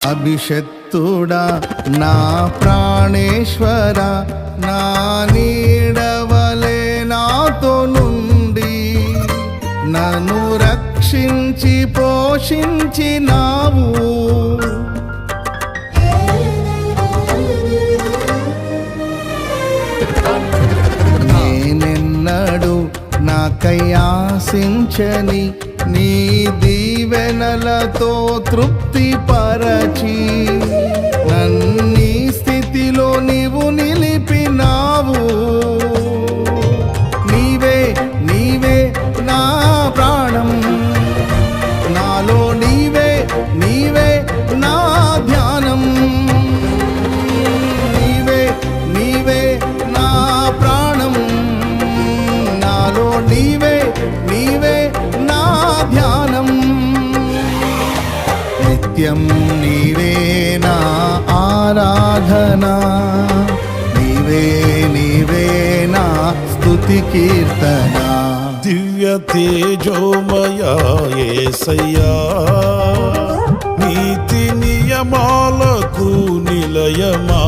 అభిషక్తుడా నా ప్రాణేశ్వర, నా నీడవలే నాతో నుండి నన్ను రక్షించి పోషించినావు. నేనెన్నడు నాకై ఆశించని నీ దీవెనలతో తృప్తి పరచి నన్నీ స్థితిలో నీవు నిలిపినావు. నీవే నీవే నా ప్రాణం, నాలో నీవే నీవే నా ధ్యానం. నీవే నీవే నా ప్రాణం, నాలో నీవే నీవే నా ధ్యానం. నిత్యం నీవే నా ఆరాధన, నీవే నీవే నా స్తుతి కీర్తన. దివ్య తేజోమయా యేసయ్యా, నీతి నియమాలకు నిలయమా